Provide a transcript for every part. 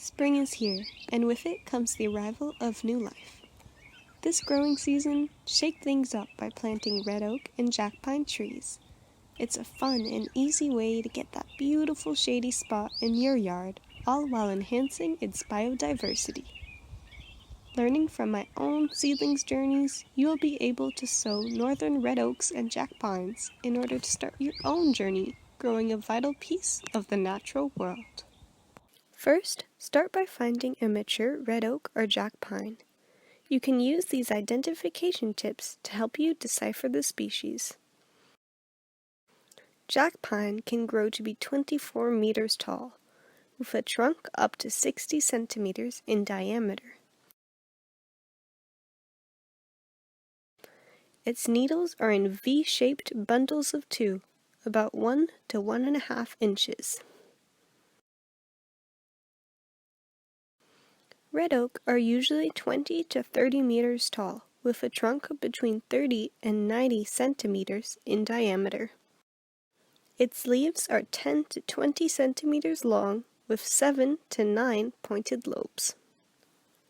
Spring is here, and with it comes the arrival of new life. This growing season, shake things up by planting red oak and jackpine trees. It's a fun and easy way to get that beautiful shady spot in your yard, all while enhancing its biodiversity. Learning from my own seedlings journeys, you will be able to sow northern red oaks and jackpines in order to start your own journey growing a vital piece of the natural world. First, start by finding a mature red oak or jackpine. You can use these identification tips to help you decipher the species. Jackpine can grow to be 24 meters tall, with a trunk up to 60 centimeters in diameter. Its needles are in V-shaped bundles of 2, about 1 to 1.5 inches. Red oak are usually 20 to 30 meters tall, with a trunk between 30 and 90 centimeters in diameter. Its leaves are 10 to 20 centimeters long, with 7 to 9 pointed lobes.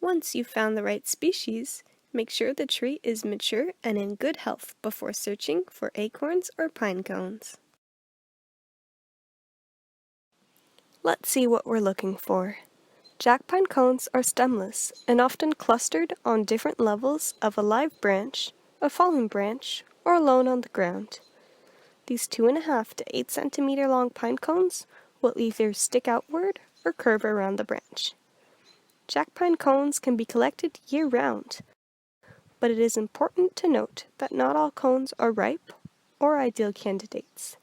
Once you've found the right species, make sure the tree is mature and in good health before searching for acorns or pine cones. Let's see what we're looking for. Jackpine cones are stemless and often clustered on different levels of a live branch, a fallen branch, or alone on the ground. These 2.5 to 8 centimeter long pine cones will either stick outward or curve around the branch. Jackpine cones can be collected year-round, but it is important to note that not all cones are ripe or ideal candidates.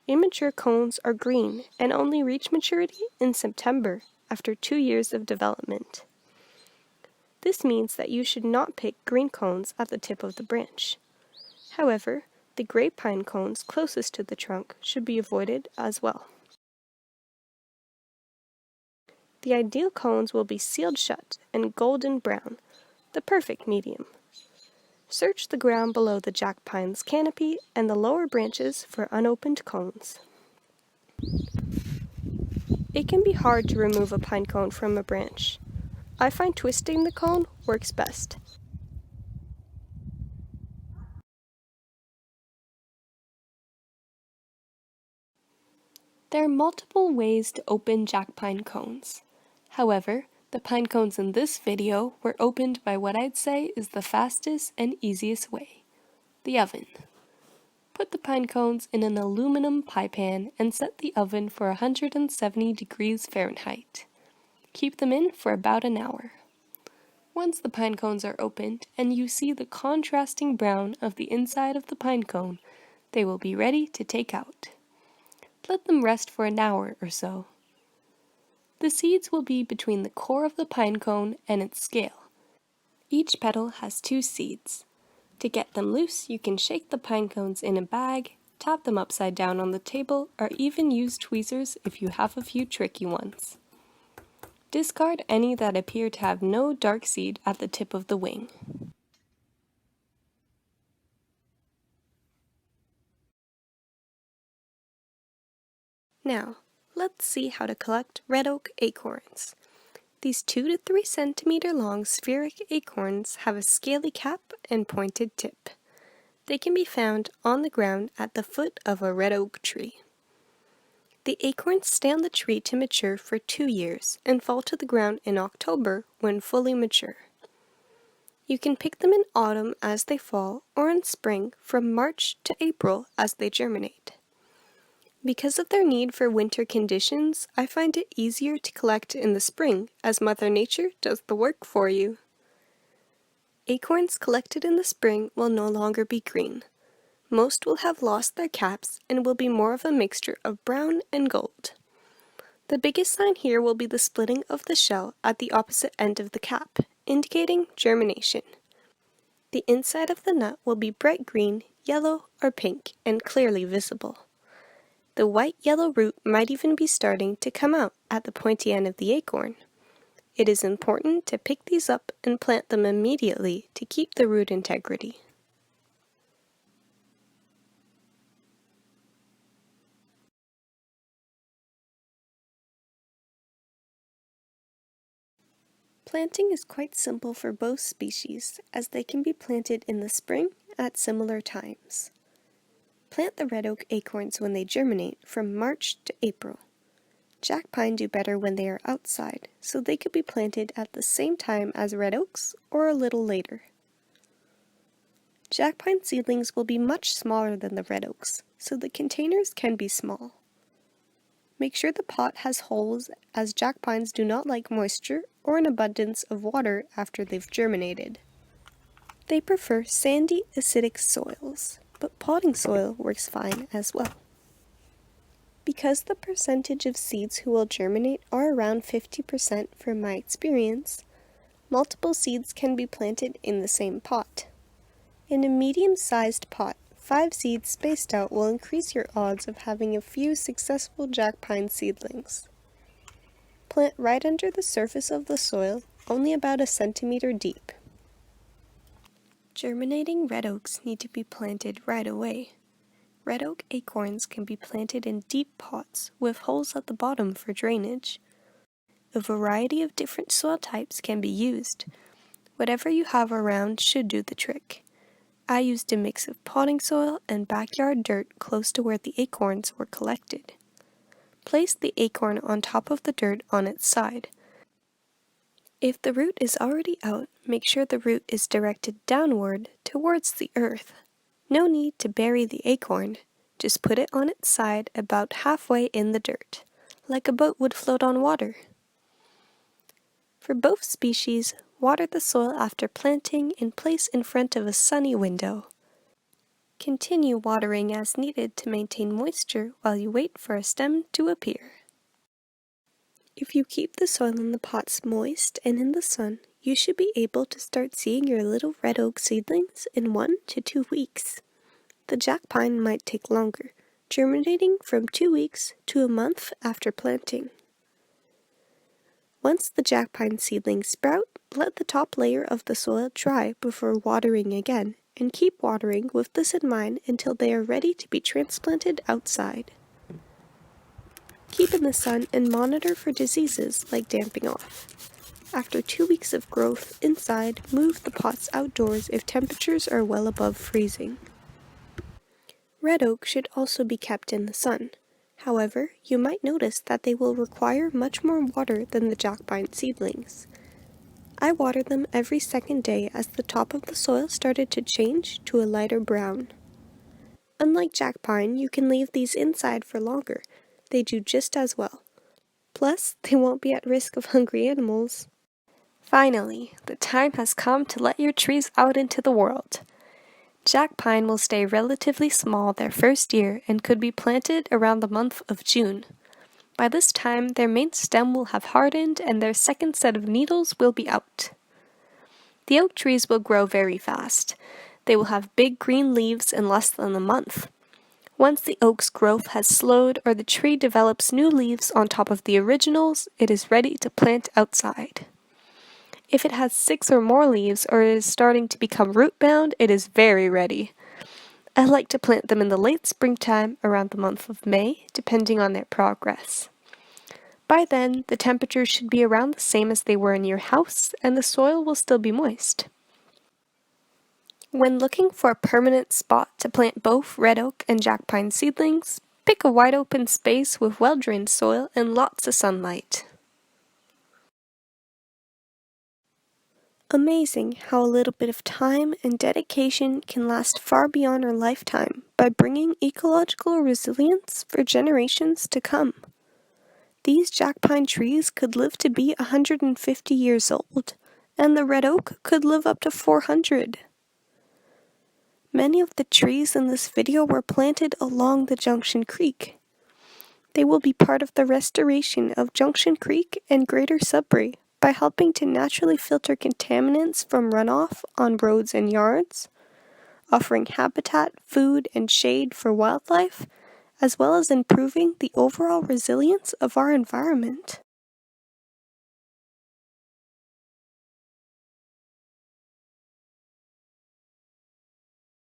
Immature cones are green and only reach maturity in September after 2 years of development. This means that you should not pick green cones at the tip of the branch. However, the gray pine cones closest to the trunk should be avoided as well. The ideal cones will be sealed shut and golden brown, the perfect medium. Search the ground below the jackpine's canopy and the lower branches for unopened cones. It can be hard to remove a pine cone from a branch. I find twisting the cone works best. There are multiple ways to open jackpine cones. However, the pine cones in this video were opened by what I'd say is the fastest and easiest way, the oven. Put the pine cones in an aluminum pie pan and set the oven for 170 degrees Fahrenheit. Keep them in for about an hour. Once the pine cones are opened and you see the contrasting brown of the inside of the pine cone, they will be ready to take out. Let them rest for an hour or so. The seeds will be between the core of the pine cone and its scale. Each petal has 2 seeds. To get them loose, you can shake the pine cones in a bag, tap them upside down on the table, or even use tweezers if you have a few tricky ones. Discard any that appear to have no dark seed at the tip of the wing. Now, let's see how to collect red oak acorns. These 2 to 3 centimeter long spheric acorns have a scaly cap and pointed tip. They can be found on the ground at the foot of a red oak tree. The acorns stay on the tree to mature for 2 years and fall to the ground in October when fully mature. You can pick them in autumn as they fall or in spring from March to April as they germinate. Because of their need for winter conditions, I find it easier to collect in the spring as Mother Nature does the work for you. Acorns collected in the spring will no longer be green. Most will have lost their caps and will be more of a mixture of brown and gold. The biggest sign here will be the splitting of the shell at the opposite end of the cap, indicating germination. The inside of the nut will be bright green, yellow, or pink, and clearly visible. The white-yellow root might even be starting to come out at the pointy end of the acorn. It is important to pick these up and plant them immediately to keep the root integrity. Planting is quite simple for both species, as they can be planted in the spring at similar times. Plant the red oak acorns when they germinate from March to April. JackPine do better when they are outside, so they could be planted at the same time as red oaks or a little later. JackPine seedlings will be much smaller than the red oaks, so the containers can be small. Make sure the pot has holes, as JackPines do not like moisture or an abundance of water after they've germinated. They prefer sandy, acidic soils, but potting soil works fine as well. Because the percentage of seeds who will germinate are around 50% from my experience, multiple seeds can be planted in the same pot. In a medium-sized pot, 5 seeds spaced out will increase your odds of having a few successful JackPine seedlings. Plant right under the surface of the soil, only about a centimeter deep. Germinating red oaks need to be planted right away. Red oak acorns can be planted in deep pots with holes at the bottom for drainage. A variety of different soil types can be used. Whatever you have around should do the trick. I used a mix of potting soil and backyard dirt close to where the acorns were collected. Place the acorn on top of the dirt on its side. If the root is already out, make sure the root is directed downward towards the earth. No need to bury the acorn, just put it on its side about halfway in the dirt, like a boat would float on water. For both species, water the soil after planting and place in front of a sunny window. Continue watering as needed to maintain moisture while you wait for a stem to appear. If you keep the soil in the pots moist and in the sun, you should be able to start seeing your little red oak seedlings in 1 to 2 weeks. The JackPine might take longer, germinating from 2 weeks to a month after planting. Once the JackPine seedlings sprout, let the top layer of the soil dry before watering again, and keep watering with this in mind until they are ready to be transplanted outside. Keep in the sun and monitor for diseases like damping off. After 2 weeks of growth inside, move the pots outdoors if temperatures are well above freezing. Red oak should also be kept in the sun. However, you might notice that they will require much more water than the JackPine seedlings. I water them every second day as the top of the soil started to change to a lighter brown. Unlike JackPine, you can leave these inside for longer. They do just as well. Plus, they won't be at risk of hungry animals. Finally, the time has come to let your trees out into the world. JackPine will stay relatively small their first year and could be planted around the month of June. By this time, their main stem will have hardened and their second set of needles will be out. The oak trees will grow very fast. They will have big green leaves in less than a month. Once the oak's growth has slowed or the tree develops new leaves on top of the originals, it is ready to plant outside. If it has 6 or more leaves or is starting to become root-bound, it is very ready. I like to plant them in the late springtime around the month of May, depending on their progress. By then, the temperatures should be around the same as they were in your house, and the soil will still be moist. When looking for a permanent spot to plant both red oak and JackPine seedlings, pick a wide open space with well-drained soil and lots of sunlight. Amazing how a little bit of time and dedication can last far beyond our lifetime by bringing ecological resilience for generations to come. These JackPine trees could live to be 150 years old, and the red oak could live up to 400. Many of the trees in this video were planted along the Junction Creek. They will be part of the restoration of Junction Creek and Greater Sudbury by helping to naturally filter contaminants from runoff on roads and yards, offering habitat, food, and shade for wildlife, as well as improving the overall resilience of our environment.